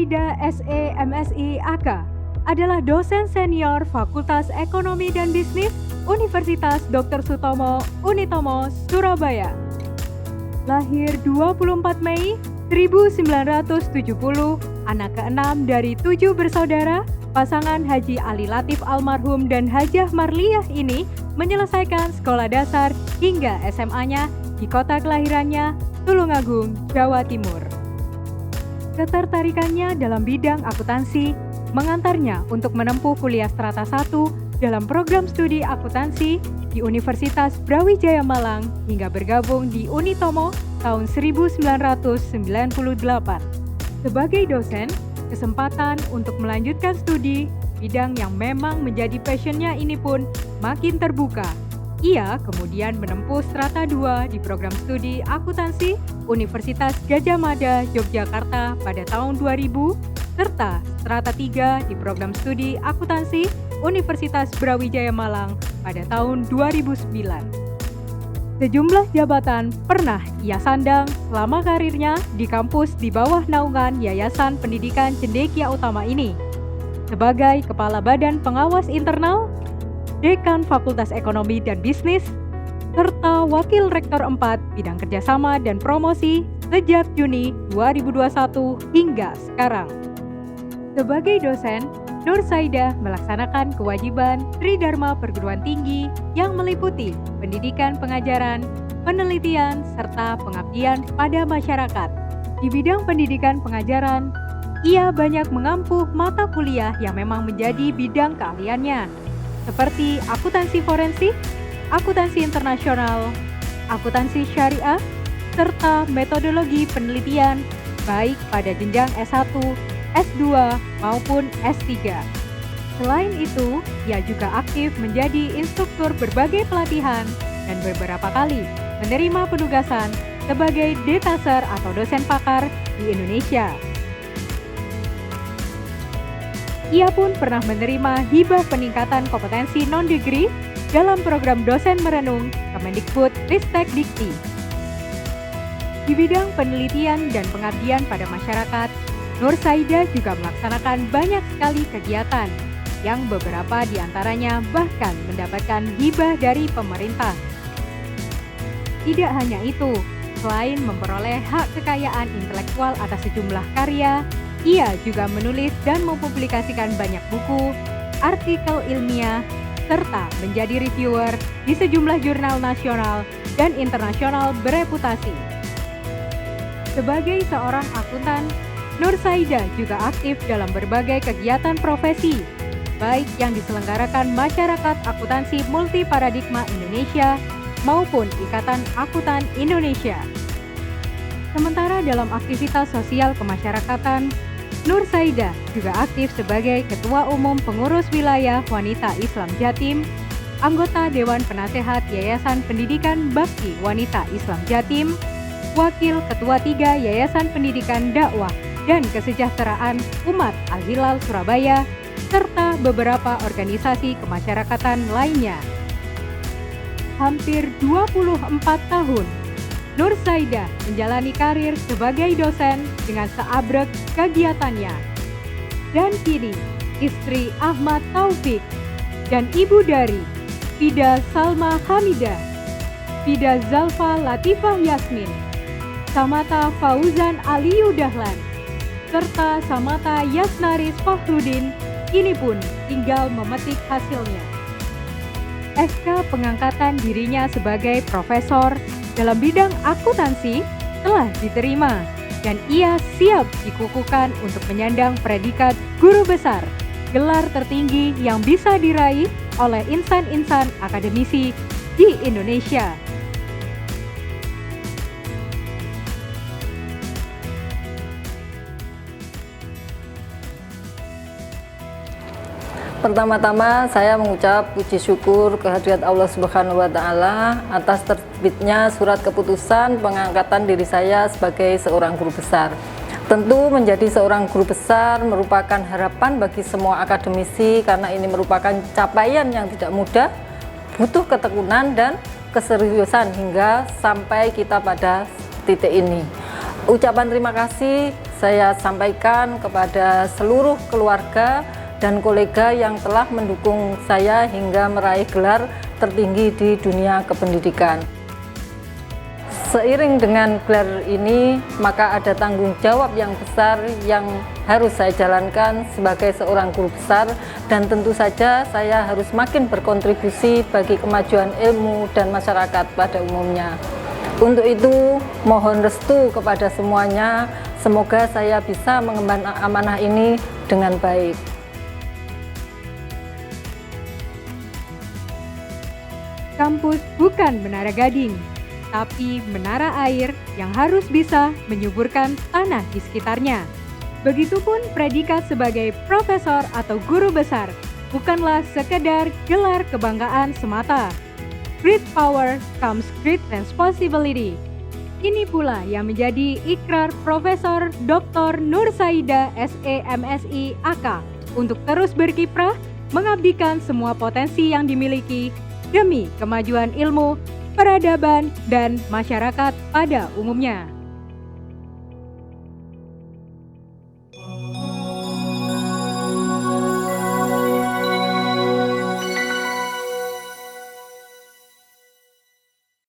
Saida SE MSI AK adalah dosen senior Fakultas Ekonomi dan Bisnis Universitas Dr. Sutomo Unitomo, Surabaya. Lahir 24 Mei 1970, anak keenam dari 7 bersaudara, pasangan Haji Ali Latif almarhum dan Hajah Marliyah ini menyelesaikan sekolah dasar hingga SMA-nya di kota kelahirannya, Tulungagung, Jawa Timur. Ketertarikannya dalam bidang akuntansi mengantarnya untuk menempuh kuliah strata 1 dalam program studi akuntansi di Universitas Brawijaya Malang hingga bergabung di Unitomo tahun 1998. Sebagai dosen, kesempatan untuk melanjutkan studi bidang yang memang menjadi passionnya ini pun makin terbuka. Ia kemudian menempuh strata 2 di program studi akuntansi Universitas Gadjah Mada, Yogyakarta pada tahun 2000, serta strata 3 di program studi akuntansi Universitas Brawijaya Malang pada tahun 2009. Sejumlah jabatan pernah ia sandang selama karirnya di kampus di bawah naungan Yayasan Pendidikan Cendekia Utama ini. Sebagai Kepala Badan Pengawas Internal, Dekan Fakultas Ekonomi dan Bisnis, serta Wakil Rektor 4 Bidang Kerjasama dan Promosi sejak Juni 2021 hingga sekarang. Sebagai dosen, Nur Saida melaksanakan kewajiban Tridharma Perguruan Tinggi yang meliputi pendidikan pengajaran, penelitian, serta pengabdian pada masyarakat. Di bidang pendidikan pengajaran, ia banyak mengampu mata kuliah yang memang menjadi bidang keahliannya, seperti akuntansi forensik, akuntansi internasional, akuntansi syariah, serta metodologi penelitian baik pada jenjang S1, S2, maupun S3. Selain itu, ia juga aktif menjadi instruktur berbagai pelatihan dan beberapa kali menerima penugasan sebagai detaser atau dosen pakar di Indonesia. Ia pun pernah menerima hibah peningkatan kompetensi non-degree dalam program dosen merenung Kemendikbud Ristek Dikti. Di bidang penelitian dan pengabdian pada masyarakat, Nur Saida juga melaksanakan banyak sekali kegiatan yang beberapa di antaranya bahkan mendapatkan hibah dari pemerintah. Tidak hanya itu, selain memperoleh hak kekayaan intelektual atas sejumlah karya, ia juga menulis dan mempublikasikan banyak buku, artikel ilmiah, serta menjadi reviewer di sejumlah jurnal nasional dan internasional bereputasi. Sebagai seorang akuntan, Nur Saida juga aktif dalam berbagai kegiatan profesi, baik yang diselenggarakan Masyarakat Akuntansi Multi Paradigma Indonesia maupun Ikatan Akuntan Indonesia. Sementara dalam aktivitas sosial kemasyarakatan, Nur Saida juga aktif sebagai Ketua Umum Pengurus Wilayah Wanita Islam Jatim, anggota Dewan Penasehat Yayasan Pendidikan Bakti Wanita Islam Jatim, Wakil Ketua 3 Yayasan Pendidikan Dakwah dan Kesejahteraan Umat Al-Hilal Surabaya, serta beberapa organisasi kemasyarakatan lainnya. Hampir 24 tahun, Nur Saida menjalani karir sebagai dosen dengan seabrek kegiatannya. Dan kini, istri Ahmad Taufik dan ibu dari Fida Salma Hamidah, Fida Zalfa Latifah Yasmin, Samata Fauzan Aliyu Dahlan, serta Samata Yasnaris Fahrudin, kini pun tinggal memetik hasilnya. SK pengangkatan dirinya sebagai profesor dalam bidang akuntansi telah diterima dan ia siap dikukuhkan untuk menyandang predikat guru besar, gelar tertinggi yang bisa diraih oleh insan-insan akademisi di Indonesia. Pertama-tama saya mengucap puji syukur kehadirat Allah Subhanahu wa Ta'ala atas terbitnya surat keputusan pengangkatan diri saya sebagai seorang guru besar. Tentu menjadi seorang guru besar merupakan harapan bagi semua akademisi karena ini merupakan capaian yang tidak mudah, butuh ketekunan dan keseriusan hingga sampai kita pada titik ini. Ucapan terima kasih saya sampaikan kepada seluruh keluarga dan kolega yang telah mendukung saya hingga meraih gelar tertinggi di dunia kependidikan. Seiring dengan gelar ini, maka ada tanggung jawab yang besar yang harus saya jalankan sebagai seorang guru besar, dan tentu saja saya harus makin berkontribusi bagi kemajuan ilmu dan masyarakat pada umumnya. Untuk itu, mohon restu kepada semuanya, semoga saya bisa mengemban amanah ini dengan baik. Kampus bukan menara gading, tapi menara air yang harus bisa menyuburkan tanah di sekitarnya. Begitupun predikat sebagai profesor atau guru besar bukanlah sekedar gelar kebanggaan semata. Great power comes great responsibility. Ini pula yang menjadi ikrar Profesor Dr. Nur Saida SEMSI AK untuk terus berkiprah mengabdikan semua potensi yang dimiliki demi kemajuan ilmu, peradaban, dan masyarakat pada umumnya.